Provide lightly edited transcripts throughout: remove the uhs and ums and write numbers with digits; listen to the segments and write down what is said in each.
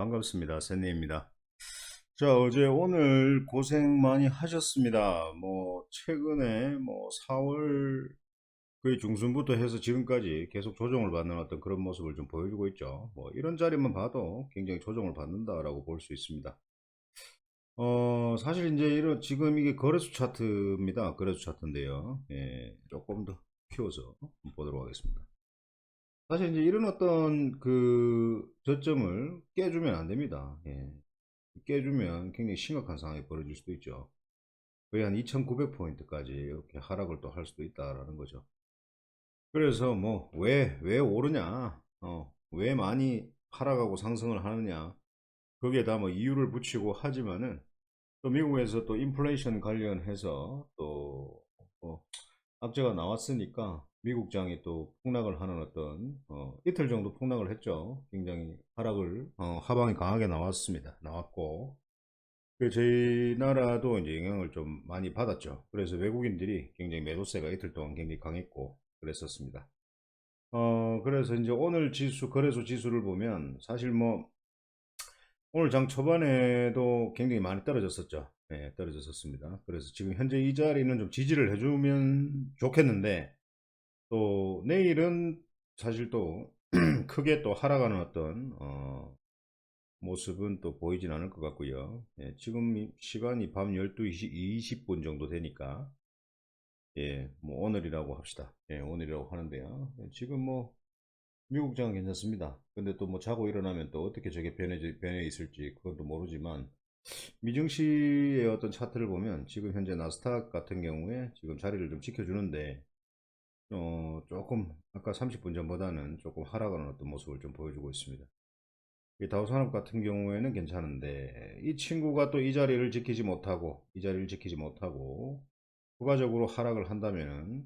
반갑습니다. 샌니입니다. 자, 어제 오늘 고생 많이 하셨습니다. 최근에 4월 거의 중순부터 해서 지금까지 계속 조정을 받는 어떤 그런 모습을 좀 보여주고 있죠. 이런 자리만 봐도 굉장히 조정을 받는다라고 볼 수 있습니다. 사실 이제 지금 이게 거래소 차트입니다. 거래소 차트인데요. 예, 조금 더 키워서 보도록 하겠습니다. 사실 이제 이런 어떤 그 저점을 깨주면 안 됩니다. 예. 깨주면 굉장히 심각한 상황이 벌어질 수도 있죠. 거의 한 2900포인트까지 이렇게 하락을 또 할 수도 있다라는 거죠. 그래서 왜 오르냐, 왜 많이 하락하고 상승을 하느냐, 거기에 다 이유를 붙이고 하지만은 또 미국에서 또 인플레이션 관련해서 또 악재가 나왔으니까 미국장이 또 폭락을 하는 어떤 이틀 정도 폭락을 했죠. 굉장히 하락을 하방이 강하게 나왔고 저희 나라도 이제 영향을 좀 많이 받았죠. 그래서 외국인들이 굉장히 매도세가 이틀 동안 굉장히 강했고 그랬었습니다. 그래서 이제 오늘 거래소 지수를 보면 사실 오늘 장 초반에도 굉장히 많이 떨어졌었죠. 네, 떨어졌었습니다. 그래서 지금 현재 이 자리는 좀 지지를 해주면 좋겠는데 또 내일은 사실 또 크게 또 하락하는 어떤 모습은 또 보이진 않을 것 같고요. 예, 지금 시간이 밤 12시 20분 정도 되니까 예, 오늘이라고 합시다. 예, 오늘이라고 하는데요. 예, 지금 미국장은 괜찮습니다. 근데 또 자고 일어나면 또 어떻게 저게 변해 있을지 그건 또 모르지만 미증시의 어떤 차트를 보면 지금 현재 나스닥 같은 경우에 지금 자리를 좀 지켜주는데 조금 아까 30분 전보다는 조금 하락하는 어떤 모습을 좀 보여주고 있습니다. 이 다우산업 같은 경우에는 괜찮은데 이 친구가 또 이 자리를 지키지 못하고 부가적으로 하락을 한다면은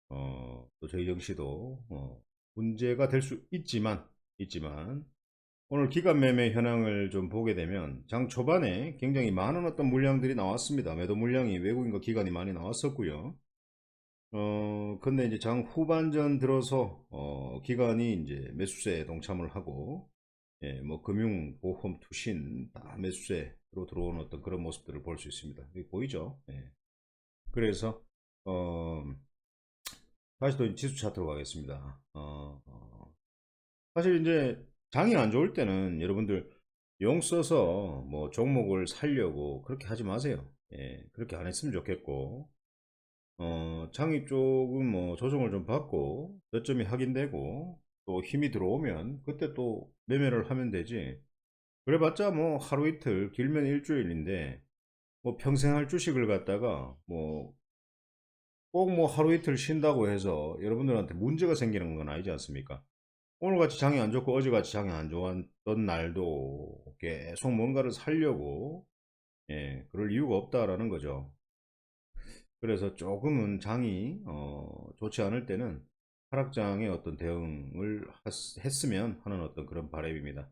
또 저희 역시도 문제가 될 수 있지만 오늘 기간 매매 현황을 좀 보게 되면 장 초반에 굉장히 많은 어떤 물량들이 나왔습니다. 매도 물량이 외국인과 기관이 많이 나왔었고요. 근데 이제 장 후반전 들어서 기관이 이제 매수세에 동참을 하고 예, 금융, 보험, 투신 다 매수세로 들어오는 어떤 그런 모습들을 볼 수 있습니다. 여기 보이죠? 예. 그래서 어, 다시 또 지수 차트로 가겠습니다. 사실 이제 장이 안 좋을 때는 여러분들 용 써서 종목을 살려고 그렇게 하지 마세요. 예, 그렇게 안 했으면 좋겠고 장이 조금 조정을 좀 받고 저점이 확인되고 또 힘이 들어오면 그때 또 매매를 하면 되지. 그래봤자 하루 이틀 길면 일주일인데 평생 할 주식을 갖다가 꼭 하루 이틀 쉰다고 해서 여러분들한테 문제가 생기는 건 아니지 않습니까? 오늘같이 장이 안 좋고 어제같이 장이 안 좋았던 날도 계속 뭔가를 살려고 그럴 이유가 없다라는 거죠. 그래서 조금은 장이 좋지 않을 때는 하락장의 어떤 대응을 했으면 하는 어떤 그런 바람입니다.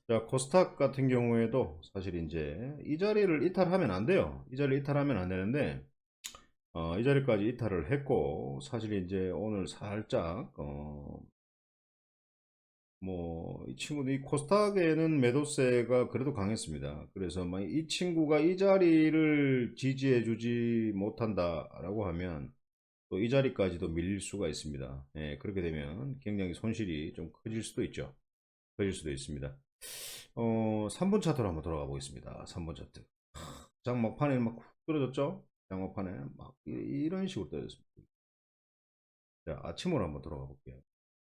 자, 코스닥 같은 경우에도 사실 이제 이 자리를 이탈하면 안 돼요. 이 자리를 이탈하면 안 되는데 이 자리까지 이탈을 했고 사실 이제 오늘 살짝 이 친구도 이 코스닥에는 매도세가 그래도 강했습니다. 그래서 이 친구가 이 자리를 지지해 주지 못한다라고 하면 또 이 자리까지도 밀릴 수가 있습니다. 예, 그렇게 되면 굉장히 손실이 좀 커질 수도 있죠. 커질 수도 있습니다. 3분 차트로 한번 돌아가 보겠습니다. 3분 차트. 장 막판에 막 훅 떨어졌죠? 장 막판에 막 이런 식으로 떨어졌습니다. 자, 아침으로 한번 돌아가 볼게요.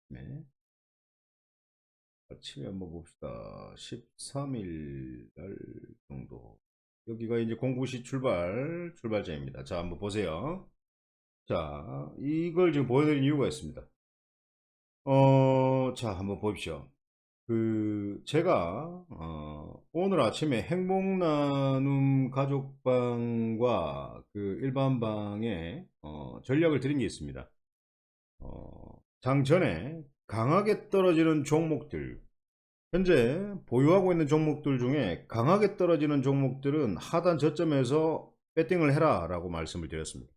네. 아침에 한번 봅시다. 13일 날 정도. 여기가 이제 09시 출발점입니다. 자, 한번 보세요. 자, 이걸 지금 보여드린 이유가 있습니다. 자, 한번 보십시오. 제가, 오늘 아침에 행복나눔 가족방과 그 일반방에, 전략을 드린 게 있습니다. 장 전에 강하게 떨어지는 종목들, 현재 보유하고 있는 종목들 중에 강하게 떨어지는 종목들은 하단 저점에서 배팅을 해라 라고 말씀을 드렸습니다.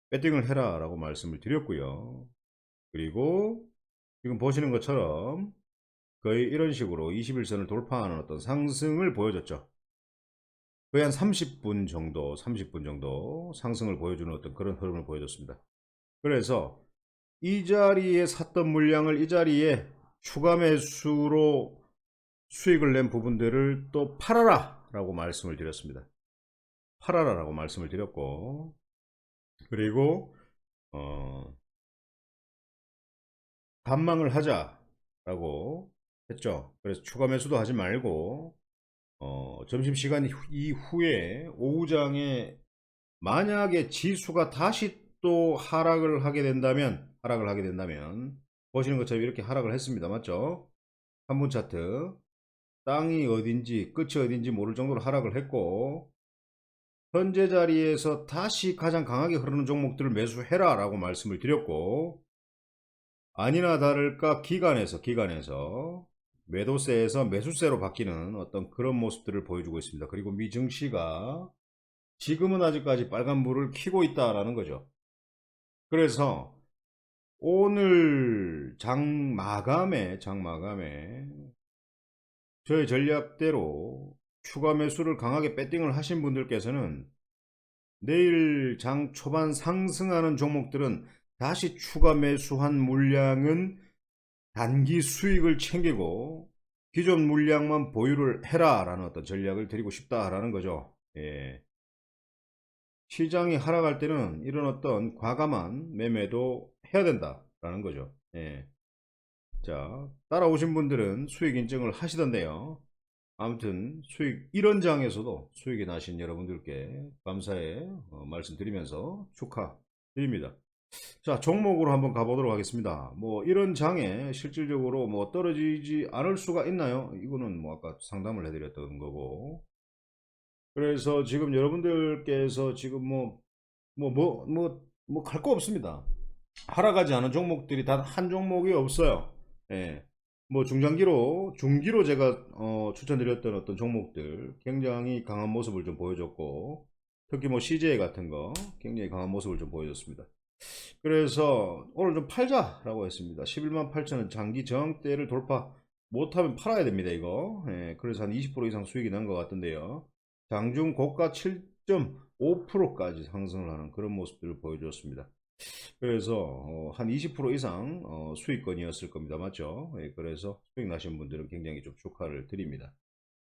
배팅을 해라 라고 말씀을 드렸고요. 그리고 지금 보시는 것처럼 거의 이런 식으로 21선을 돌파하는 어떤 상승을 보여줬죠. 거의 한 30분 정도 상승을 보여주는 어떤 그런 흐름을 보여줬습니다. 그래서 이 자리에 샀던 물량을 이 자리에 추가 매수로 수익을 낸 부분들을 또 팔아라 라고 말씀을 드렸습니다. 팔아라 라고 말씀을 드렸고, 그리고 반망을 하자 라고 했죠. 그래서 추가 매수도 하지 말고 점심시간 이후에 오후장에 만약에 지수가 다시 또 하락을 하게 된다면 보시는 것처럼 이렇게 하락을 했습니다. 맞죠? 3분 차트 땅이 어딘지 끝이 어딘지 모를 정도로 하락을 했고, 현재 자리에서 다시 가장 강하게 흐르는 종목들을 매수해라 라고 말씀을 드렸고, 아니나 다를까 기간에서 매도세에서 매수세로 바뀌는 어떤 그런 모습들을 보여주고 있습니다. 그리고 미 증시가 지금은 아직까지 빨간불을 켜고 있다라는 거죠. 그래서 오늘 장 마감에 저의 전략대로 추가 매수를 강하게 배팅을 하신 분들께서는 내일 장 초반 상승하는 종목들은 다시 추가 매수한 물량은 단기 수익을 챙기고 기존 물량만 보유를 해라 라는 어떤 전략을 드리고 싶다라는 거죠. 예. 시장이 하락할 때는 이런 어떤 과감한 매매도 해야 된다라는 거죠. 예. 자, 따라오신 분들은 수익 인증을 하시던데요. 아무튼 수익 이런 장에서도 수익이 나신 여러분들께 감사의 말씀드리면서 축하드립니다. 자, 종목으로 한번 가보도록 하겠습니다. 뭐 이런 장에 실질적으로 뭐 떨어지지 않을 수가 있나요? 이거는 뭐 아까 상담을 해드렸던 거고. 그래서 지금 여러분들께서 지금 갈 거 없습니다. 하락하지 않은 종목들이 단 한 종목이 없어요. 예. 뭐 중기로 제가 추천드렸던 어떤 종목들 굉장히 강한 모습을 좀 보여줬고, 특히 뭐 CJ 같은 거 굉장히 강한 모습을 좀 보여줬습니다. 그래서 오늘 좀 팔자라고 했습니다. 11만 8천원 장기 저항대를 돌파 못하면 팔아야 됩니다, 이거. 예, 그래서 한 20% 이상 수익이 난 것 같은데요. 장중 고가 7.5%까지 상승을 하는 그런 모습들을 보여줬습니다. 그래서 한 20% 이상 수익권이었을 겁니다. 맞죠? 예, 그래서 수익 나신 분들은 굉장히 좀 축하를 드립니다.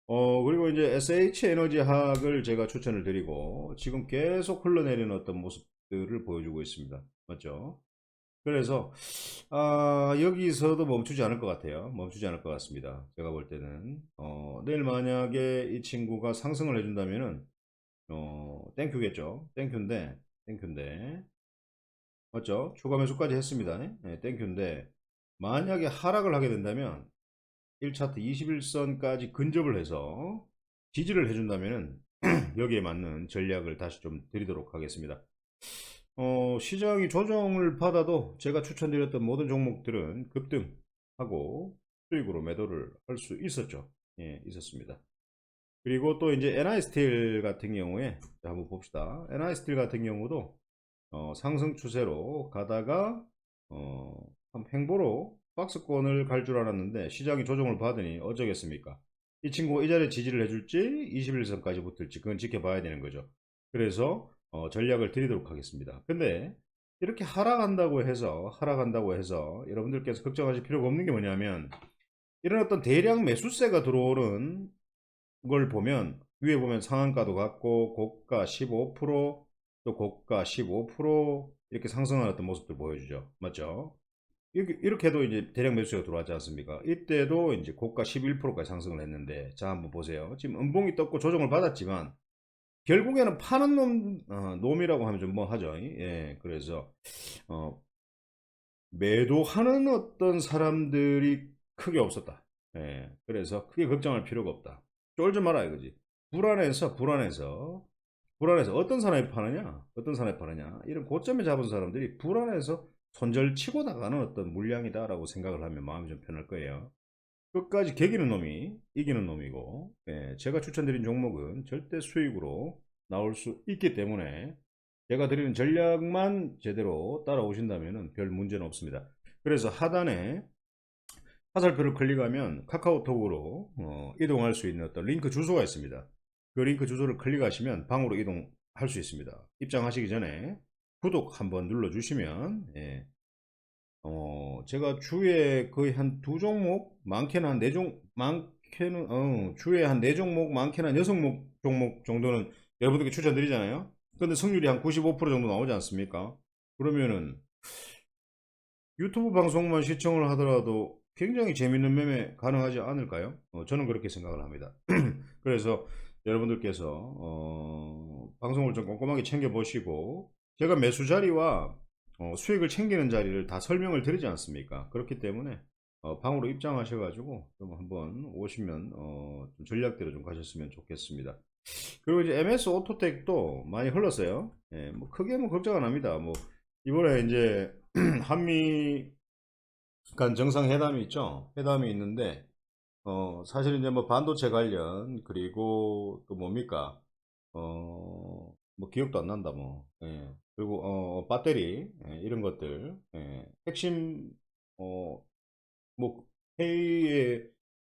그리고 이제 SH에너지학을 제가 추천을 드리고 지금 계속 흘러내리는 어떤 모습들을 보여주고 있습니다. 맞죠? 그래서 여기서도 멈추지 않을 것 같아요. 멈추지 않을 것 같습니다. 제가 볼 때는 내일 만약에 이 친구가 상승을 해준다면은 땡큐겠죠. 땡큐인데 맞죠? 추가 매수까지 했습니다. 네, 땡큐인데 만약에 하락을 하게 된다면 1차트 21선까지 근접을 해서 지지를 해준다면 여기에 맞는 전략을 다시 좀 드리도록 하겠습니다. 시장이 조정을 받아도 제가 추천드렸던 모든 종목들은 급등하고 수익으로 매도를 할 수 있었죠. 예, 있었습니다. 그리고 또 이제 NI스틸 같은 경우에 한번 봅시다. NI스틸 같은 경우도 상승 추세로 가다가 한 횡보로 박스권을 갈 줄 알았는데 시장이 조정을 받으니 어쩌겠습니까? 이 친구가 이 자리에 지지를 해줄지 21선까지 붙을지 그건 지켜봐야 되는 거죠. 그래서 전략을 드리도록 하겠습니다. 근데 이렇게 하락한다고 해서 여러분들께서 걱정하실 필요가 없는 게 뭐냐면 이런 어떤 대량 매수세가 들어오는 걸 보면 위에 보면 상한가도 같고 고가 15%또 고가 15% 이렇게 상승하는 어떤 모습들 보여주죠. 맞죠? 이렇게 해도 이제 대량 매수가 들어왔지 않습니까? 이때도 이제 고가 11%까지 상승을 했는데 자 한번 보세요. 지금 음봉이 떴고 조정을 받았지만 결국에는 파는 놈이라고 하면 좀 뭐 하죠. 예, 그래서 매도하는 어떤 사람들이 크게 없었다. 예, 그래서 크게 걱정할 필요가 없다. 쫄지 마라 이거지. 불안해서 어떤 사람이 파느냐 이런 고점에 잡은 사람들이 불안해서 손절 치고 나가는 어떤 물량이다라고 생각을 하면 마음이 좀 편할 거예요. 끝까지 개기는 놈이 이기는 놈이고, 예, 제가 추천드린 종목은 절대 수익으로 나올 수 있기 때문에 제가 드리는 전략만 제대로 따라오신다면 별 문제는 없습니다. 그래서 화살표를 클릭하면 카카오톡으로 이동할 수 있는 어떤 링크 주소가 있습니다. 그 링크 주소를 클릭하시면 방으로 이동할 수 있습니다. 입장하시기 전에 구독 한번 눌러주시면 예, 제가 주에 거의 한 두 종목, 많게는 한 네 종, 많게는, 주에 한 네 종목, 많게는 한 여섯 종목 정도는 여러분들께 추천드리잖아요. 근데 승률이 한 95% 정도 나오지 않습니까? 그러면은 유튜브 방송만 시청을 하더라도 굉장히 재밌는 매매 가능하지 않을까요? 저는 그렇게 생각을 합니다. 그래서 여러분들께서 방송을 좀 꼼꼼하게 챙겨보시고 제가 매수 자리와 수익을 챙기는 자리를 다 설명을 드리지 않습니까? 그렇기 때문에 방으로 입장하셔가지고 좀 한번 오시면 좀 전략대로 좀 가셨으면 좋겠습니다. 그리고 이제 MS 오토텍도 많이 흘렀어요. 예, 뭐 크게 뭐 걱정 안 합니다. 뭐 이번에 이제 한미 간 정상회담이 있죠. 회담이 있는데 사실 이제 뭐 반도체 관련 그리고 또 뭡니까 뭐 기억도 안 난다 뭐 예. 그리고 배터리 이런 것들 핵심 어 뭐 회의의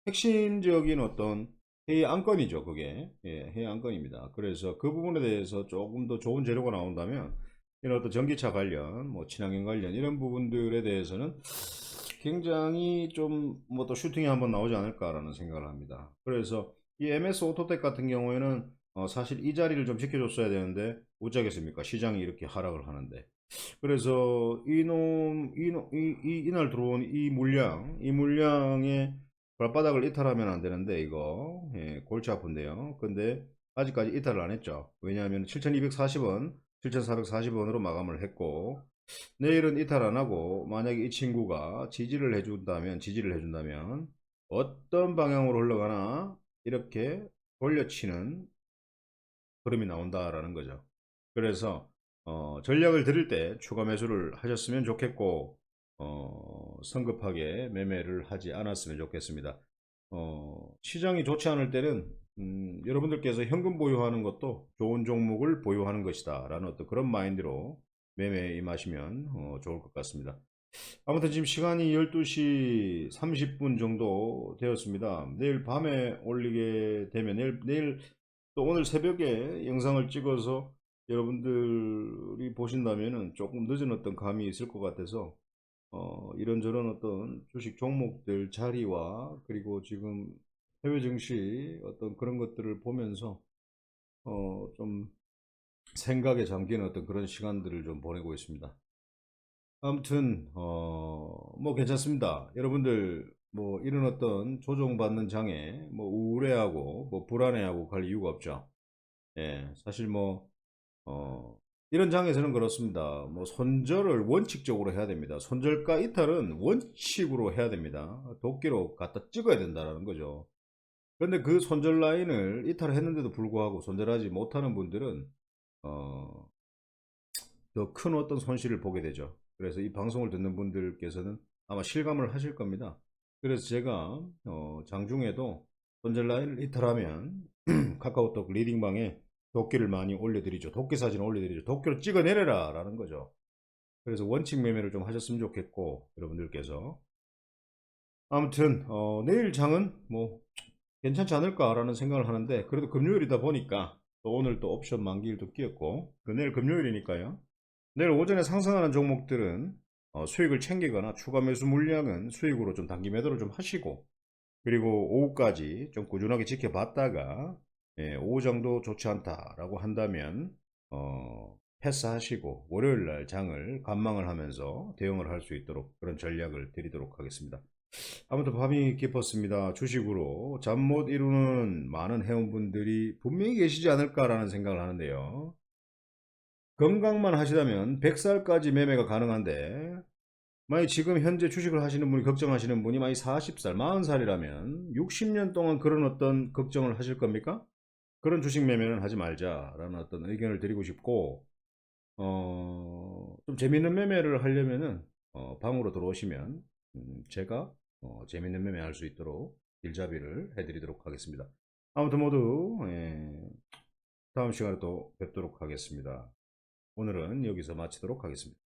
핵심적인 어떤 회의 안건이죠. 그게 회의 안건입니다. 그래서 그 부분에 대해서 조금 더 좋은 재료가 나온다면 이런 어떤 전기차 관련 뭐 친환경 관련 이런 부분들에 대해서는 굉장히 좀 뭐 또 슈팅이 한번 나오지 않을까라는 생각을 합니다. 그래서 이 MS 오토텍 같은 경우에는 사실 이 자리를 좀 지켜줬어야 되는데 어쩌겠습니까? 시장이 이렇게 하락을 하는데. 그래서 이날 들어온 이 물량의 발바닥을 이탈하면 안 되는데 이거 골치 아픈데요. 근데 아직까지 이탈을 안 했죠. 왜냐하면 7240원 7440원으로 마감을 했고 내일은 이탈 안 하고 만약에 이 친구가 지지를 해준다면 어떤 방향으로 흘러가나 이렇게 돌려치는 흐름이 나온다라는 거죠. 그래서 전략을 드릴 때 추가 매수를 하셨으면 좋겠고 성급하게 매매를 하지 않았으면 좋겠습니다. 시장이 좋지 않을 때는 여러분들께서 현금 보유하는 것도 좋은 종목을 보유하는 것이다 라는 어떤 그런 마인드로 매매에 임하시면 좋을 것 같습니다. 아무튼 지금 시간이 12시 30분 정도 되었습니다. 내일 밤에 올리게 되면 내일 또 오늘 새벽에 영상을 찍어서 여러분들이 보신다면은 조금 늦은 어떤 감이 있을 것 같아서 이런저런 어떤 주식 종목들 자리와 그리고 지금 해외 증시 어떤 그런 것들을 보면서 좀 생각에 잠기는 어떤 그런 시간들을 좀 보내고 있습니다. 아무튼 뭐 괜찮습니다. 여러분들 뭐 이런 어떤 조정받는 장에 뭐 우울해하고 뭐 불안해하고 갈 이유가 없죠. 예, 사실 뭐 어, 이런 장에서는 그렇습니다. 뭐 손절을 원칙적으로 해야 됩니다. 손절가 이탈은 원칙으로 해야 됩니다. 도끼로 갖다 찍어야 된다는 거죠. 그런데 그 손절 라인을 이탈했는데도 불구하고 손절하지 못하는 분들은 더 큰 어떤 손실을 보게 되죠. 그래서 이 방송을 듣는 분들께서는 아마 실감을 하실 겁니다. 그래서 제가 장중에도 손절 라인을 이탈하면 카카오톡 리딩방에 도끼를 많이 올려드리죠. 도끼 사진을 올려드리죠. 도끼로 찍어내려라 라는 거죠. 그래서 원칙 매매를 좀 하셨으면 좋겠고 여러분들께서 아무튼 내일 장은 뭐 괜찮지 않을까라는 생각을 하는데 그래도 금요일이다 보니까 또 오늘 또 옵션 만기일도 끼었고 내일 금요일이니까요. 내일 오전에 상승하는 종목들은 수익을 챙기거나 추가 매수 물량은 수익으로 좀 단기 매도를 좀 하시고 그리고 오후까지 좀 꾸준하게 지켜봤다가 오후 정도 좋지 않다라고 한다면 패스하시고 월요일날 장을 관망을 하면서 대응을 할 수 있도록 그런 전략을 드리도록 하겠습니다. 아무튼 밤이 깊었습니다. 주식으로 잠 못 이루는 많은 회원분들이 분명히 계시지 않을까라는 생각을 하는데요. 건강만 하시다면 100살까지 매매가 가능한데 만약 지금 현재 주식을 하시는 분이 걱정하시는 분이 만약 40살, 40살이라면 60년 동안 그런 어떤 걱정을 하실 겁니까? 그런 주식 매매는 하지 말자라는 어떤 의견을 드리고 싶고 좀 재밌는 매매를 하려면은 방으로 들어오시면 제가 재밌는 매매 할 수 있도록 길잡이를 해드리도록 하겠습니다. 아무튼 모두 다음 시간에 또 뵙도록 하겠습니다. 오늘은 여기서 마치도록 하겠습니다.